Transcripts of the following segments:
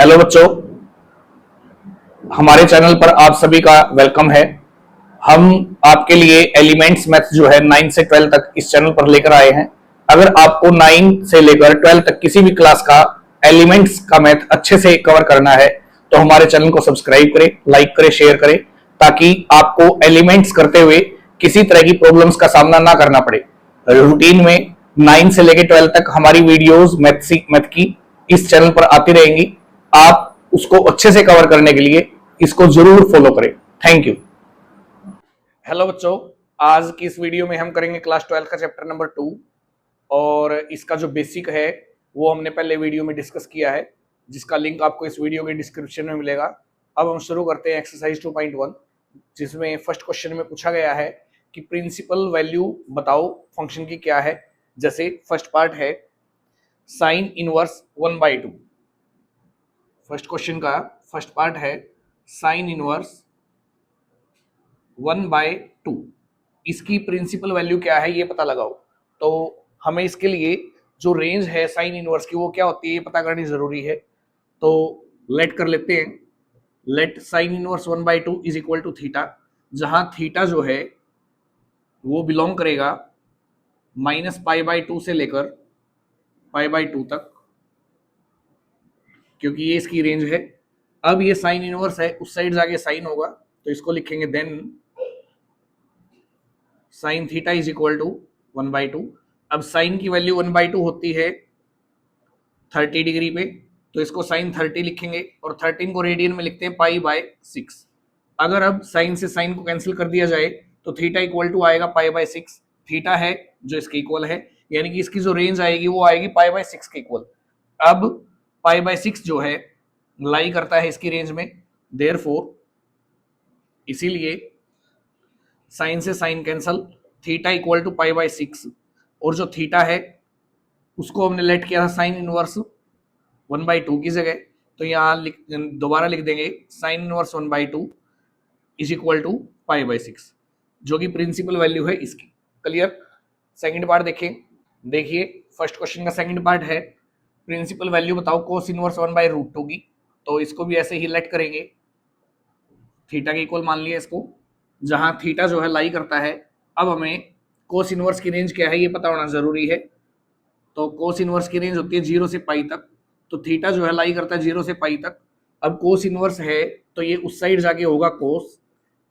Hello बच्चों, हमारे channel पर आप सभी का वेलकम है। हम आपके लिए एलिमेंट्स मैथ जो है 9 से 12 तक इस चैनल पर लेकर आए हैं। अगर आपको 9 से लेकर 12 तक किसी भी क्लास का एलिमेंट्स का मैथ अच्छे से कवर करना है तो हमारे चैनल को सब्सक्राइब करें, लाइक करें, शेयर करें, ताकि आपको एलिमेंट्स करते हुए किसी तरह की प्रॉब्लम्स का सामना ना करना पड़े। रूटीन में 9 से लेकर 12 तक हमारी वीडियोस मैथ की इस चैनल पर आती रहेंगी। आप उसको अच्छे से कवर करने के लिए इसको जरूर फॉलो करें। Thank you. हेलो बच्चों, आज की इस वीडियो में हम करेंगे क्लास 12 का चैप्टर नंबर 2 और इसका जो बेसिक है वो हमने पहले वीडियो में डिस्कस किया है, जिसका लिंक आपको इस वीडियो के डिस्क्रिप्शन में मिलेगा। अब हम शुरू करते हैं एक्सरसाइज 2.1, जिसमें फर्स्ट क्वेश्चन में पूछा गया है कि प्रिंसिपल वैल्यू बताओ फंक्शन की क्या है। जैसे फर्स्ट पार्ट है साइन इनवर्स 1/2। फर्स्ट क्वेश्चन का फर्स्ट पार्ट है साइन इनवर्स 1/2। इसकी प्रिंसिपल वैल्यू क्या है ये पता लगाओ। तो हमें इसके लिए जो रेंज है साइन इनवर्स की वो क्या होती है ये पता करनी जरूरी है। तो लेट कर लेते हैं, let sine inverse 1/2 is equal to theta, जहां थीटा जो है वो बिलोंग करेगा -π/2 से लेकर π/2 तक, क्योंकि ये इसकी रेंज है। अब ये साइन इनवर्स है, उस साइड जाके साइन होगा, तो इसको लिखेंगे then sine theta is equal to 1/2। अब साइन की वैल्यू 1/2 होती है 30 डिग्री पे, तो इसको साइन 30 लिखेंगे और 13 को रेडियन में लिखते हैं π/6। अगर अब साइन से साइन को कैंसिल कर दिया जाए तो थीटा इक्वल टू आएगा π/6। थीटा है जो इसके इक्वल है, यानी कि इसकी जो रेंज आएगी वो आएगी π/6 के इक्वल। अब π/6 जो है लाई करता है इसकी रेंज में, देयरफॉर इसीलिए साइन से sine cancel, theta equal to π/6, और जो थीटा है उसको हमने लेट किया था साइन इनवर्स 1/2 की जगह, तो यहाँ दोबारा लिख देंगे sine inverse 1/2 is equal to π/6, जो कि प्रिंसिपल वैल्यू है इसकी। क्लियर। सेकंड पार्ट देखें, देखिए फर्स्ट क्वेश्चन का सेकंड पार्ट है प्रिंसिपल वैल्यू बताओ कोस इनवर्स 1/√2 की। तो इसको भी ऐसे ही लेट करेंगे, थीटा के इक्वल मान लिया इसको, जहां थीटा जो है लाई करता है। अब हमें कोस इनवर्स की रेंज क्या है ये पता होना जरूरी है। तो कोस इनवर्स की रेंज होती है 0 से पाई तक, तो थीटा जो है लाई करता है 0 से पाई तक। अब कोस इनवर्स है तो ये उस साइड जाके होगा कोस,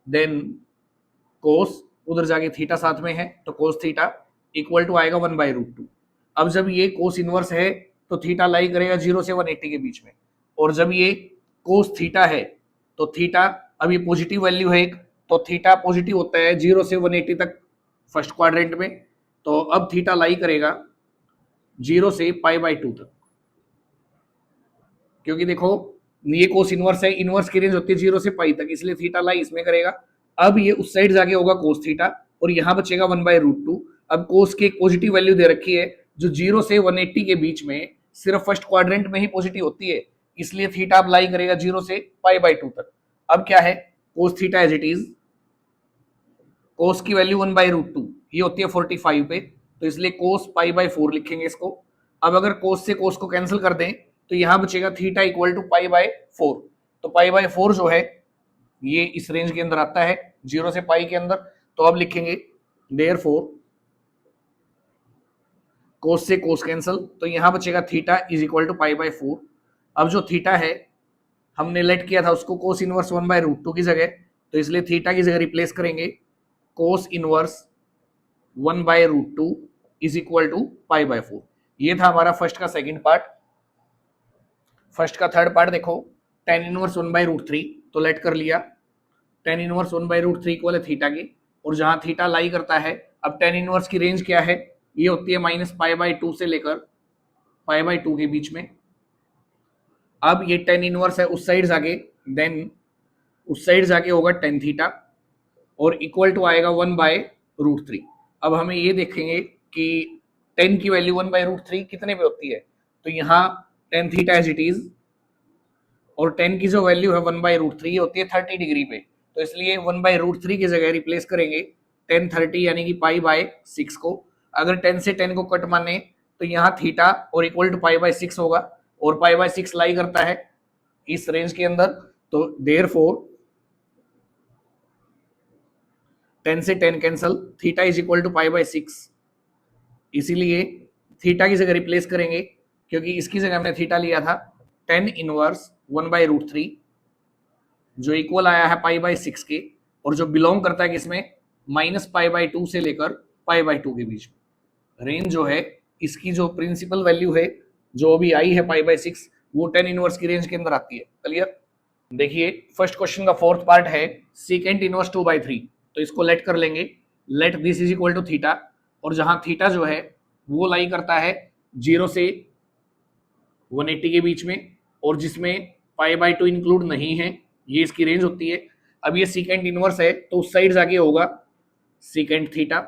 देन कोस उधर जाके थीटा साथ में है, तो कोस थीटा इक्वल टू आएगा 1/√2। अब जब ये कोस इनवर्स है तो थीटा लाई करेगा 0 से 180 के बीच में, और जब ये कोस थीटा है तो थीटा, अब ये पॉजिटिव वैल्यू है एक, तो थीटा पॉजिटिव होता है 0 से 180 तक फर्स्ट क्वाड्रेंट में। तो अब थीटा लाई करेगा 0 से π/2 तक, क्योंकि देखो ये कोस इनवर्स है, इनवर्स की रेंज होती है 0 से पाई तक, इसलिए थीटा लाई इसमें करेगा। अब ये उस साइड जाके होगा कोस थीटा और यहाँ बचेगा 1/√2। अब कोस की एक पॉजिटिव वैल्यू दे रखी है जो 0 से 180 के बीच में सिर्फ फर्स्ट क्वाड्रेंट में ही पॉजिटिव होती है, इसलिए थीटा अब लाई करेगा 0 से π/2 तक। अब क्या है, cos theta as it is, cos की वैल्यू 1/√2 ये होती है 45 पे, तो इसलिए कोस π/4 लिखेंगे इसको। अब अगर कोस से कोस को कैंसिल कर दें तो यहां बचेगा थीटा इक्वल टू π/4। तो π/4 जो है ये इस रेंज के अंदर आता है 0 से पाई के अंदर, तो अब लिखेंगे देयरफॉर कोस से कोस कैंसल, तो यहां बचेगा थीटा इज इक्वल टू π/4। अब जो थीटा है हमने लेट किया था उसको कोस इनवर्स 1/√2 की जगह, तो इसलिए थीटा की जगह रिप्लेस करेंगे cos inverse 1/√2 is equal to π/4। ये था हमारा फर्स्ट का सेकंड पार्ट। फर्स्ट का थर्ड पार्ट देखो, tan इनवर्स 1/√3, तो लेट कर लिया tan इनवर्स 1/√3 इक्वल है थीटा की, और जहां थीटा लाई करता है, अब tan इनवर्स की रेंज क्या है, ये होती है -π/2 से लेकर π/2 के बीच में। अब ये tan इनवर्स है उस साइड जाके, देन उस साइड जाके होगा tan थीटा और इक्वल टू आएगा 1/√3। अब हमें ये देखेंगे कि tan की वैल्यू 1/√3 कितने पे होती है, तो यहाँ tan theta as it is, और tan की जो वैल्यू है 1/√3 होती है 30 डिग्री पे, तो इसलिए 1/√3 की जगह रिप्लेस करेंगे tan 30 यानी कि π/6 को। अगर 10 से 10 को कट माने तो यहाँ थीटा और इक्वल टू π/6 होगा, और π/6 लाई करता है इस रेंज के अंदर, तो देयरफॉर 10 से 10 cancel, theta is equal to pi by 6, इसीलिए थीटा की जगह रिप्लेस करेंगे क्योंकि इसकी जगह हमने थीटा लिया था 10 इनवर्स 1/√3 जो इक्वल आया है पाई बाय 6 के, और जो बिलोंग करता है किसमें, -π/2 से लेकर π/2 के बीच में। रेंज जो है इसकी जो प्रिंसिपल वैल्यू है जो अभी आई है π/6 वो 10 इनवर्स की रेंज के अंदर आती है। क्लियर? देखिए फर्स्ट क्वेश्चन का फोर्थ पार्ट है सीकेंट इनवर्स 2/3, तो इसको लेट कर लेंगे, let this is equal to theta, और जहां थीटा जो है वो लाई करता है 0 से 180 के बीच में, और जिसमें π/2 इंक्लूड नहीं है, ये इसकी रेंज होती है। अब ये सीकेंट इनवर्स है तो उस साइड जाके होगा सीकेंट थीटा,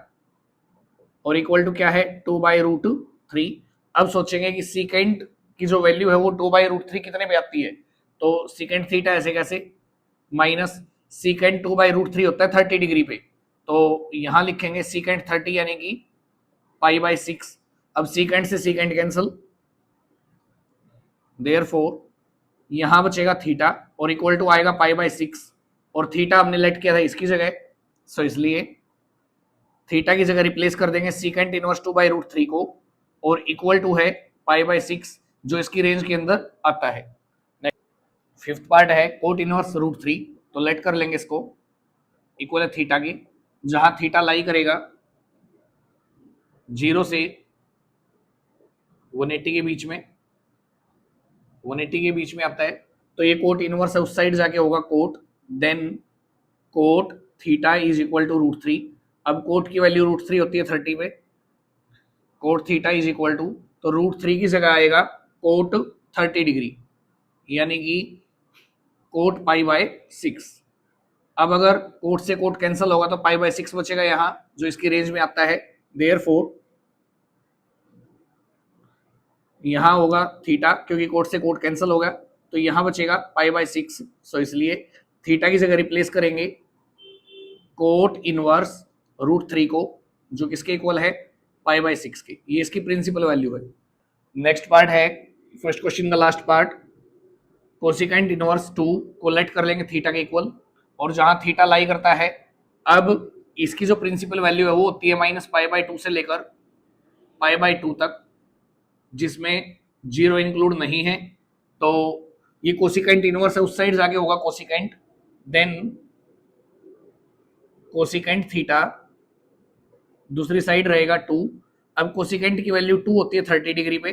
और इक्वल टू क्या है 2/√3। अब सोचेंगे कि सीकेंट की जो वैल्यू है वो 2/√3 कितने पे आती है, तो सीकेंट थीटा ऐसे कैसे, माइनस सीकेंट 2/√3 होता है 30 डिग्री पे, तो यहां लिखेंगे सीकेंट 30 यानी कि π/6। अब सीकेंट से सीकेंट कैंसल, देयरफॉर यहां बचेगा थीटा और इक्वल टू आएगा π/6, और थीटा हमने लेट किया था इसकी जगह, सो इसलिए थीटा की जगह रिप्लेस कर देंगे सीकेंट इनवर्स 2/√3 को, और इक्वल टू है π/6 जो इसकी रेंज के अंदर आता है। फिफ्थ पार्ट है कोट इनवर्स √3, तो लेट कर लेंगे इसको, इक्वल है थीटा की, जहां थीटा लाई करेगा 0 से 180 के बीच में, 180 के बीच में आता है, तो ये कोट इनवर्स है, उस साइड जाके होगा cot, then cot theta is equal to √3। अब कोट की वैल्यू √3 होती है 30 में, cot theta is equal to, तो √3 की जगह आएगा कोट 30 डिग्री यानी कि कोट π/6। अब अगर कोट से कोट कैंसिल होगा तो π/6 बचेगा यहां जो इसकी रेंज में आता है, देयरफॉर यहां होगा थीटा क्योंकि कोट से कोट कैंसिल होगा, तो यहां बचेगा π/6, सो इसलिए थीटा की जगह रिप्लेस करेंगे कोट इनवर्स √3 को जो किसके इक्वल है π/6 के, ये इसकी प्रिंसिपल वैल्यू है। नेक्स्ट पार्ट है फर्स्ट क्वेश्चन का लास्ट पार्ट, कोसिकेंट इनवर्स 2 को लेट कर लेंगे थीटा के इक्वल, और जहां थीटा लाई करता है, अब इसकी जो प्रिंसिपल वैल्यू है वो होती है -π/2 से लेकर π/2 तक, जिसमें 0 इंक्लूड नहीं है, तो ये कोसिकेंट इनवर्स है, उस साइड जाके होगा कोसिकेंट, देन कोसिकेंट थीटा दूसरी साइड रहेगा 2। अब कोसिकेंट की वैल्यू 2 होती है 30 डिग्री पे,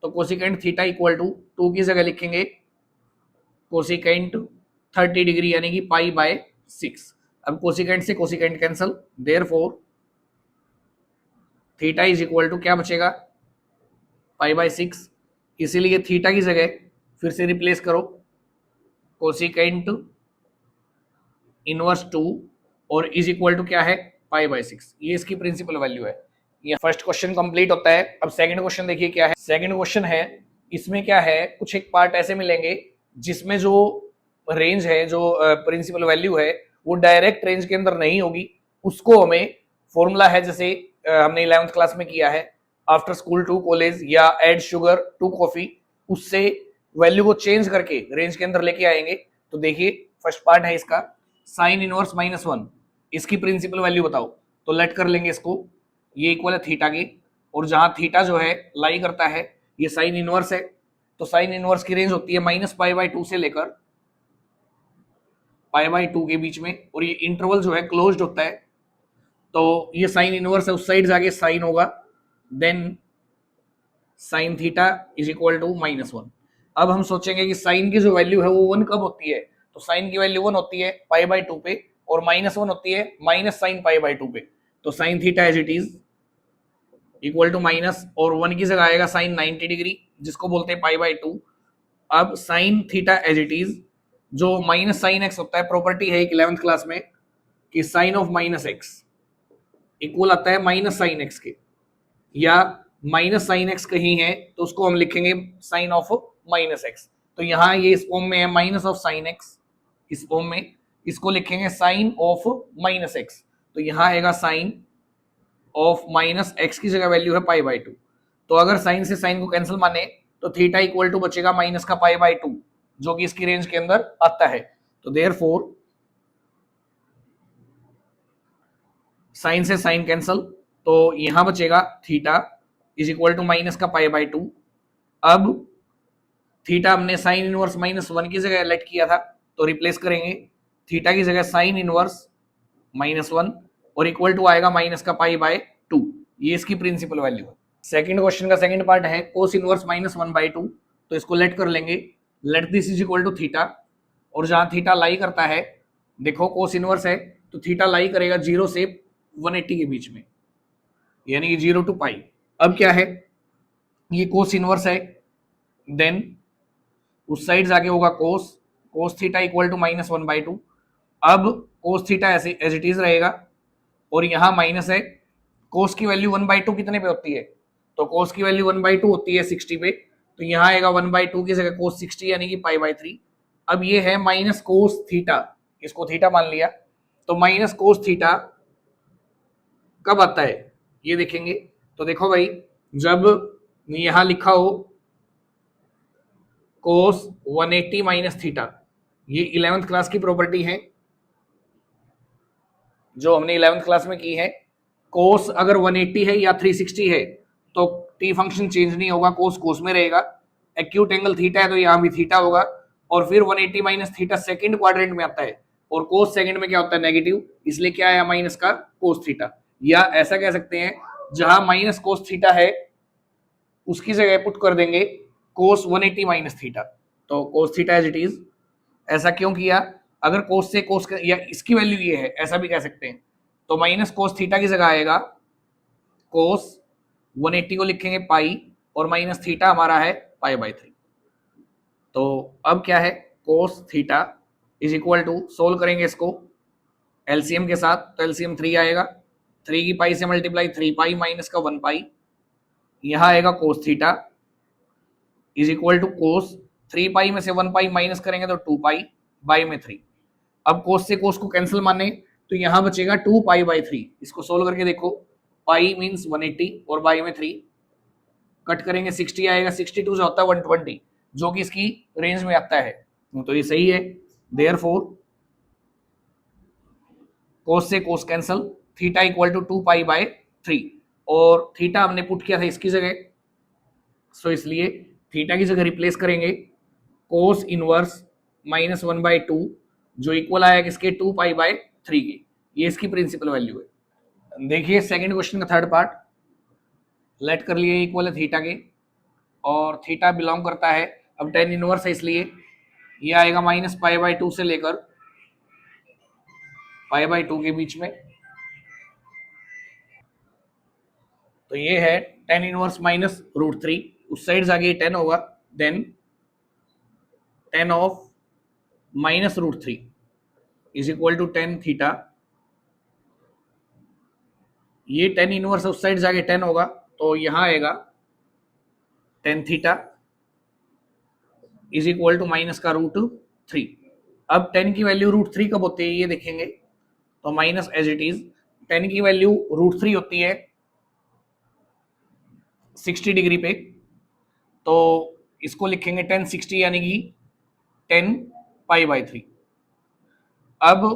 तो कोसिकेंट थीटा इक्वल टू 2 की जगह लिखेंगे कोसिकेंट 30 डिग्री यानी कि π/6। अब कोसिकेंट से cosecant cancel, therefore theta is equal to क्या बचेगा π/6, इसीलिए थीटा की जगह फिर से रिप्लेस करो कोसिकेंट इनवर्स 2 और इज इक्वल टू क्या है π/6, ये इसकी प्रिंसिपल वैल्यू है। ये फर्स्ट क्वेश्चन कंप्लीट होता है। अब सेकंड क्वेश्चन देखिए क्या है। सेकंड क्वेश्चन है, इसमें क्या है, कुछ एक पार्ट ऐसे मिलेंगे जिसमें जो रेंज है, जो प्रिंसिपल वैल्यू है वो डायरेक्ट रेंज के अंदर नहीं होगी, उसको हमें फॉर्मूला है जैसे हमने 11th क्लास में किया है, आफ्टर स्कूल टू कॉलेज या एड शुगर टू कॉफी, उससे वैल्यू को चेंज करके रेंज के अंदर लेके आएंगे। तो देखिए फर्स्ट पार्ट है इसका, साइन इनवर्स -1, इसकी प्रिंसिपल वैल्यू बताओ, तो लेट कर लेंगे इसको, ये इक्वल है थीटा की, और जहां थीटा जो है लाई करता है ये साइन इनवर्स है, तो साइन इनवर्स की रेंज होती है -π/2 से लेकर π/2 के बीच में, और ये इंटरवल जो है क्लोज्ड होता है, तो ये साइन इनवर्स है, उस साइड जाके साइन होगा, then sine theta is equal to -1। अब हम सोचेंगे कि साइन की जो वैल्यू है वो 1 कब होती है, तो साइन की वैल्यू 1 होती है π/2 पे, और -1 होती है माइनस साइन π/2 पे, तो sine theta as it is equal to minus, और 1 की जगह आएगा साइन 90 डिग्री जिसको बोलते हैं π/2। अब sine theta as it is, जो माइनस साइन एक्स होता है, प्रॉपर्टी है एक 11th क्लास में कि साइन ऑफ -x इक्वल आता है माइनस साइन एक्स के, या माइनस साइन एक्स कहीं है तो उसको हम लिखेंगे साइन ऑफ -x, तो यहाँ ये इस फॉर्म में है माइनस ऑफ साइन एक्स, इस फॉर्म में इसको लिखेंगे साइन ऑफ -x, तो यहाँ आएगा साइन ऑफ -x की जगह वैल्यू है π/2, तो अगर साइन से साइन को कैंसिल माने तो थीटा इक्वल टू बचेगा माइनस का π/2, जो कि इसकी रेंज के अंदर आता है। तो देयरफॉर साइन से साइन कैंसल, तो यहां बचेगा theta is equal to minus का पाई बाय 2। अब थीटा हमने साइन इनवर्स -1 की जगह लेट किया था, तो रिप्लेस करेंगे थीटा की जगह साइन इनवर्स -1 और इक्वल टू आएगा माइनस का पाई बाय 2। ये इसकी प्रिंसिपल वैल्यू है। सेकंड क्वेश्चन का सेकंड पार्ट है कोस इनवर्स -1/2, तो इसको लेट कर लेंगे, let this is equal to theta, और जहां थीटा लाई करता है, देखो कोस इनवर्स है तो थीटा लाई करेगा 0 से 180 के बीच में, यानी कि 0 टू पाई। अब क्या है, ये कोस इनवर्स है, देन उस साइड जाके होगा कोस, कोस थीटा इक्वल टू -1/2। अब कोस थीटा ऐसे एज इट इज रहेगा, और यहां माइनस है, कोस की वैल्यू 1/2 कितने पे होती है, तो कोस की वैल्यू 1/2 होती है 60 पे, तो यहां आएगा 1/2 की जगह कोस 60 यानी कि पाई बाय 3। अब ये है माइनस कोस थीटा, इसको थीटा मान लिया, तो माइनस कोस थीटा कब आता है ये देखेंगे। तो देखो भाई, जब यहां लिखा हो कोस 180 माइनस थीटा, ये 11th क्लास की प्रॉपर्टी है जो हमने 11th क्लास में की है। कोस अगर 180 है या 360 है तो टी फंक्शन चेंज नहीं होगा, कोस कोस में रहेगा। एक्यूट एंगल थीटा है तो यहां भी थीटा होगा, और फिर 180 माइनस थीटा सेकंड क्वाड्रेंट में आता है, और कोस सेकंड में क्या होता है, नेगेटिव, इसलिए क्या आया माइनस का कोस थीटा। या ऐसा कह सकते हैं, जहां माइनस कोस थीटा है उसकी जगह पुट कर देंगे कोस 180 माइनस थीटा, तो cos theta as it is. ऐसा क्यों किया, अगर कोस से कोस या इसकी वैल्यू ये है ऐसा भी कह सकते हैं, तो माइनस कोस थीटा की जगह आएगा कोस 180 को लिखेंगे पाई, और माइनस थीटा हमारा है पाई बाय 3। तो अब क्या है, cos theta is equal to, solve करेंगे इसको एलसीएम के साथ, तो एलसीएम 3 आएगा, 3 की पाई से मल्टीप्लाई 3 पाई माइनस का 1 पाई, यहां आएगा cos theta is equal to cos 3 pi में से 1 पाई माइनस करेंगे तो 2 पाई बाई में 3। अब कोस से कोस को कैंसिल माने तो यहां बचेगा 2 पाई बाई 3। इसको सोल्व करके देखो, पाई मींस 180 और बाई में 3 कट करेंगे 60 आएगा, 62 से होता है 120, जो कि इसकी रेंज में आता है, तो ये सही है। देयरफॉर कोस से cos cancel, theta equal to 2 pi by 3, और थीटा हमने पुट किया था इसकी जगह, सो इसलिए थीटा की जगह रिप्लेस करेंगे कोस इनवर्स -1/2, जो इक्वल आया किसके, 2 पाई बाय 3 के। ये इसकी प्रिंसिपल वैल्यू है। देखिए सेकंड क्वेश्चन का थर्ड पार्ट, लेट कर लिए इक्वल है थीटा के, और थीटा बिलोंग करता है, अब टेन इनवर्स है इसलिए ये आएगा -पाई/2 से लेकर पाई/2 के बीच में, तो ये है टेन इनवर्स -√3, उस साइड जाके 10 होगा, then 10 of -√3 is equal to 10 theta, ये 10 इनवर्स उस साइड जाके 10 होगा, तो यहां आएगा 10 theta is equal to minus का √3। अब 10 की वैल्यू √3 कब होती है ये देखेंगे, तो माइनस एज इट इज 10 की वैल्यू √3 होती है 60 डिग्री पे, तो इसको लिखेंगे 1060 यानी कि 10 पाई बाय 3। अब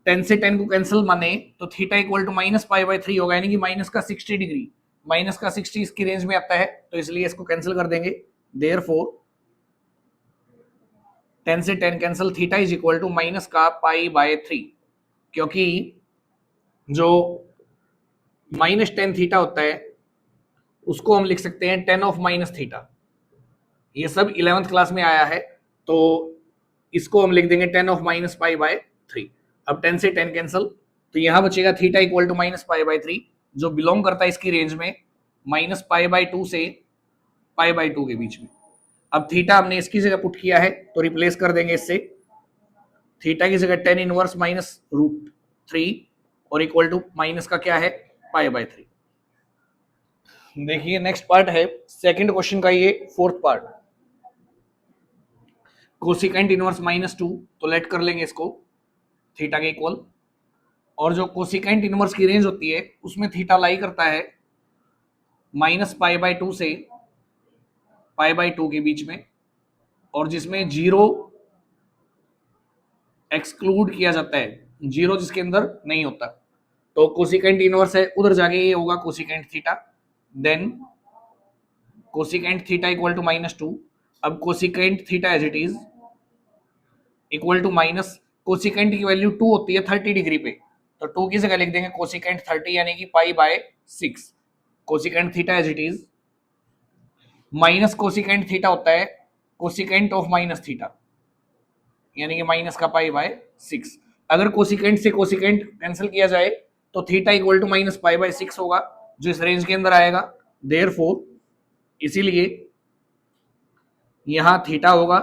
10 से 10 को कैंसिल माने तो थीटा इक्वल टू -पाई/3 होगा, यानी कि माइनस का 60 डिग्री, माइनस का 60 इसकी रेंज में आता है, तो इसलिए इसको कैंसिल कर देंगे। देयरफॉर 10 से 10 cancel, theta is equal to minus का पाई/3, क्योंकि जो -10 थीटा होता है उसको हम लिख सकते हैं 10 ऑफ माइनस थीटा, ये सब 11th क्लास में आया है, तो इसको हम लिख देंगे 10 ऑफ -पाई/3। अब 10 से 10 कैंसिल, तो यहां बचेगा थीटा इक्वल टू -पाई/3, जो बिलोंग करता है इसकी रेंज में -पाई/2 से पाई/2 के बीच में। अब थीटा हमने इसकी जगह पुट किया है, तो रिप्लेस कर देंगे इससे, थीटा की जगह 10 इनवर्स -√3 और इक्वल टू माइनस का क्या है, पाई/3। देखिए नेक्स्ट पार्ट है सेकंड क्वेश्चन का, ये फोर्थ पार्ट, कोसिकेंट इनवर्स -2, तो लेट कर लेंगे इसको थीटा के इक्वल, और जो कोसिकेंट इनवर्स की रेंज होती है उसमें थीटा लाई करता है -पाई/2 से पाई/2 के बीच में, और जिसमें जीरो एक्सक्लूड किया जाता है, जीरो जिसके अंदर नहीं होता, तो कोसिकेंट इनवर्स है, उधर जाके ये होगा cosecant theta, then cosecant theta equal to -2। अब cosecant theta as it is equal to minus, cosecant की वैल्यू 2 होती है 30 डिग्री पे, तो 2 की जगह लिख देंगे कोसिकेंट 30 यानी कि π/6। Cosecant theta as it is minus cosecant theta होता है कोसिकेंट ऑफ माइनस थीटा, यानी कि माइनस का π/6। अगर कोसिकेंट से कोसिकेंट कैंसिल किया जाए तो थीटा इक्वल टू माइनस π/6 होगा, जो इस रेंज के अंदर आएगा। देयरफॉर इसीलिए यहां थीटा होगा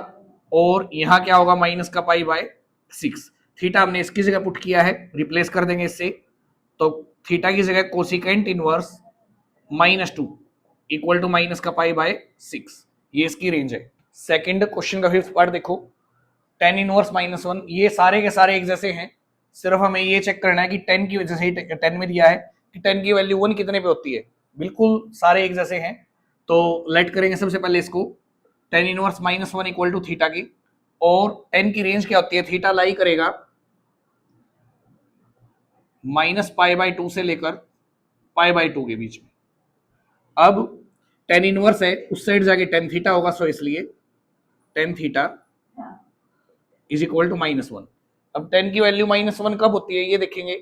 और यहां क्या होगा, माइनस का π/6। थीटा हमने इसकी जगह पुट किया है, रिप्लेस कर देंगे इससे, तो थीटा की जगह cosecant inverse -2 equal to minus का π/6, ये इसकी रेंज है। सेकंड क्वेश्चन का फिफ्थ पार्ट देखो, tan इनवर्स -1, ये सारे के सारे एक जैसे हैं, सिर्फ हमें ये चेक करना है कि 10 की वजह से 10 में दिया है कि 10 की वैल्यू 1 कितने पे होती है, बिल्कुल सारे एक जैसे हैं। तो लेट करेंगे सबसे पहले इसको, tan inverse -1 equal to theta की, और 10 की रेंज क्या होती है, थीटा लाई करेगा -π/2 से लेकर π/2 के बीच में। अब tan इनवर्स है, उस साइड जाके tan थीटा होगा, सो इसलिए tan theta is equal to -1। अब 10 की वैल्यू -1 कब होती है ये देखेंगे,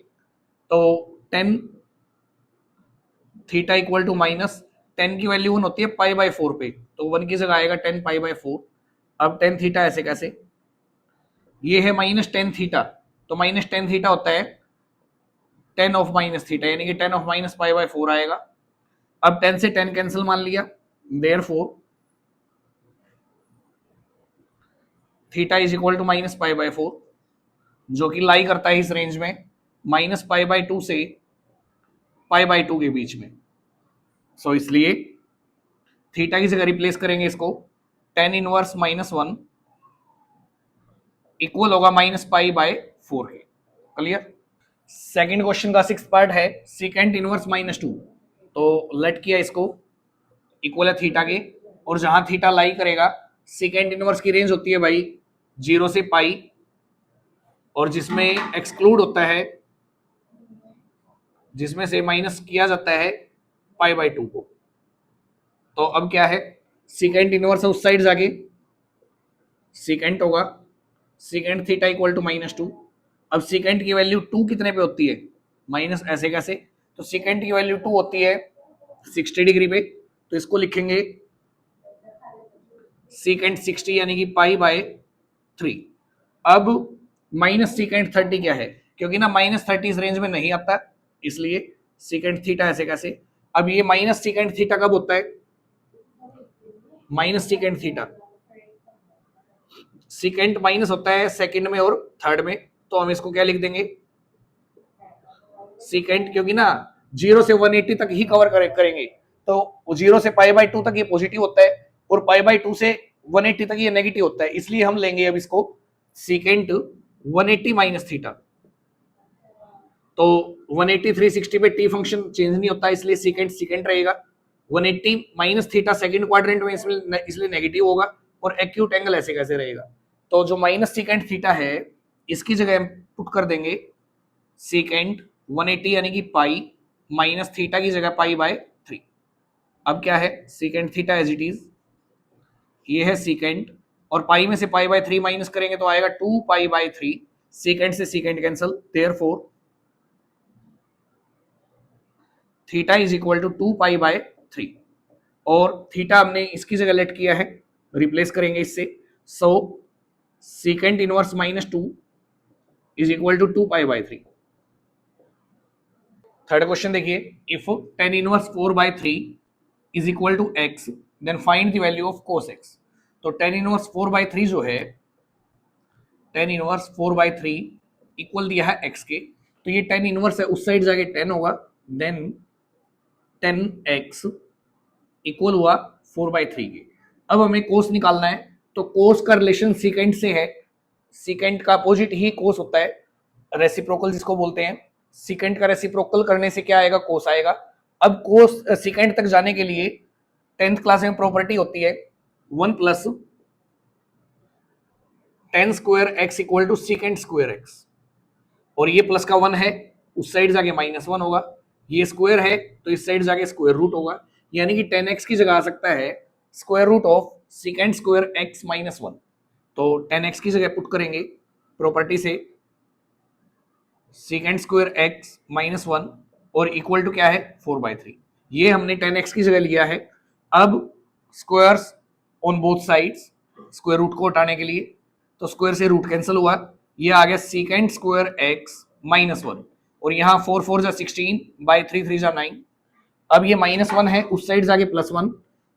तो tan theta equal to minus, 10 की वैल्यू 1 होती है π/4 पे, तो 1 की जगह आएगा 10 π/4। अब tan थीटा ऐसे कैसे, ये है -10 थीटा, तो -10 थीटा होता है 10 ऑफ माइनस थीटा, यानी कि 10 ऑफ माइनस π/4 आएगा। अब 10 से 10 कैंसिल मान लिया, therefore theta is equal to -π/4, जो कि लाई करता है इस रेंज में -π/2 से π/2 के बीच में। सो इसलिए थीटा की जगह रिप्लेस करेंगे इसको, tan इनवर्स -1 इक्वल होगा -π/4 के। क्लियर। सेकंड क्वेश्चन का सिक्स्थ पार्ट है सीकेंट इनवर्स -2, तो लेट किया इसको, इक्वल है थीटा के, और जहां थीटा लाई करेगा, सीकेंट इनवर्स की रेंज होती है भाई 0 से पाई, और जिसमें एक्सक्लूड होता है, जिसमें से माइनस किया जाता है π/2 को। तो अब क्या है, सीकेंट इनवर्स उस साइड जाके सीकेंट होगा सीकेंट थीटा इक्वल टू -2। अब सीकेंट की वैल्यू 2 कितने पे होती है, माइनस, ऐसे कैसे, तो सीकेंट की वैल्यू 2 होती है 60 डिग्री पे, तो इसको लिखेंगे सीकेंट 60 यानी कि π/3। अब माइनस सीकेंट 30 क्या है, क्योंकि ना -30 इस रेंज में नहीं आता, इसलिए सीकेंट थीटा ऐसे कैसे। अब ये माइनस सीकेंट थीटा कब होता है, minus secant theta, secant minus होता है सेकंड में और थर्ड में, तो हम इसको क्या लिख देंगे, सीकेंट, क्योंकि ना 0 से 180 तक ही कवर करेंगे, तो 0 से π/2 तक ये पॉजिटिव होता है, और π/2 से 180 तक ये नेगेटिव होता है, इसलिए हम लेंगे अब इसको सीकेंट 180 माइनस थीटा। तो 180 360 पे टी फंक्शन चेंज नहीं होता, इसलिए सीकेंट सीकेंट रहेगा। 180 माइनस थीटा सेकंड क्वाड्रेंट में इसलिए नेगेटिव होगा, और एक्यूट एंगल ऐसे कैसे रहेगा, तो जो माइनस सीकेंट थीटा है इसकी जगह हम पुट कर देंगे सीकेंट 180 यानी कि पाई, माइनस थीटा की जगह π/3। अब क्या है, secant theta as it is, ये है सीकेंट, और पाई में से π/3 माइनस करेंगे तो आएगा 2π/3, सीकेंट से secant cancel, therefore theta is equal to 2π/3, और थीटा हमने इसकी जगह लेट किया है, रिप्लेस करेंगे इससे, so secant inverse -2 is equal to 2π/3। Third question देखिए, if tan inverse 4/3 is equal to x, then find the value of cos x। तो tan इनवर्स 4/3 जो है, tan इनवर्स 4/3 इक्वल दिया है x के, तो ये tan इनवर्स है, उस साइड जाके 10 होगा, देन 10x इक्वल हुआ 4/3 के। अब हमें कोस निकालना है, तो कोस का रिलेशन सीकेंट से है, सीकेंट का अपोजिट ही कोस होता है, रेसिप्रोकल जिसको बोलते हैं, सीकेंट का रेसिप्रोकल करने से क्या आएगा, कोस आएगा। अब कोस सीकेंट तक जाने के लिए 10th क्लास में प्रॉपर्टी होती है 1 + tan square x equal to secant square x, और ये प्लस का 1 है, उस साइड जाके -1 होगा, ये स्क्वायर है तो इस साइड जाके स्क्वायर रूट होगा, यानी कि 10x की जगह आ सकता है square root of secant square x -1। तो 10x की जगह पुट करेंगे प्रॉपर्टी से सीकेंट स्क्वायर x -1 और इक्वल टू क्या है 4/3। ये हमने 10x की जगह लिया है। अब squares on both sides, square root को हटाने के लिए, तो स्क्वायर से रूट कैंसिल हुआ, ये आ गया सीकेंट स्क्वायर x -1, और यहाँ 4 4 जा 16 बाई 3 3 जा 9। अब ये -1 है, उस साइड जाके +1,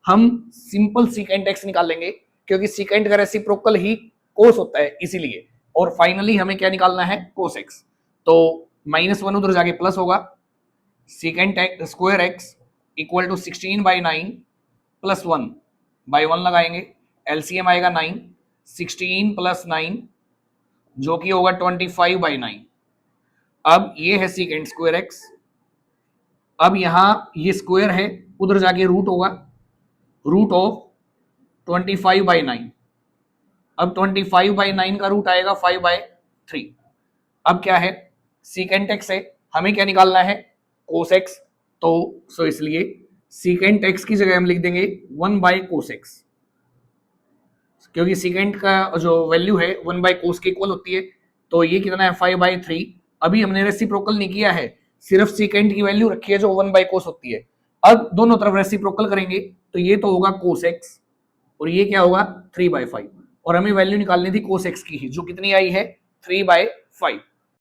हम सिंपल सीकेंट x निकाल लेंगे क्योंकि सीकेंट का रेसिप्रोकल ही कोस होता है इसीलिए। और फाइनली हमें क्या निकालना है कोस x, तो -1 उधर जाके प्लस होगा, secant square x equal to 16/9 plus 1/1 लगाएंगे, एलसीएम आएगा 9, 16 + 9 जो कि होगा 25/9। अब ये है सीकेंट स्क्वायर x, अब यहां ये स्क्वायर है, उधर जाके रूट होगा, रूट ऑफ 25/9। अब 25/9 का रूट आएगा 5/3। अब क्या है सीकेंट x है, हमें क्या निकालना है कोस x, तो इसलिए सीकेंट x की जगह हम लिख देंगे 1/cos x, क्योंकि सीकेंट का जो वैल्यू है 1/cos के इक्वल होती है, तो ये कितना है 5/3। अभी हमने रेसिप्रोकल नहीं किया है, सिर्फ सीकेंट की वैल्यू रखी है जो 1/cos होती है। अब दोनों तरफ रेसिप्रोकल करेंगे तो ये तो होगा cos x और ये क्या होगा 3/5, और हमें वैल्यू निकालनी थी cos x की ही, जो कितनी आई है 3/5।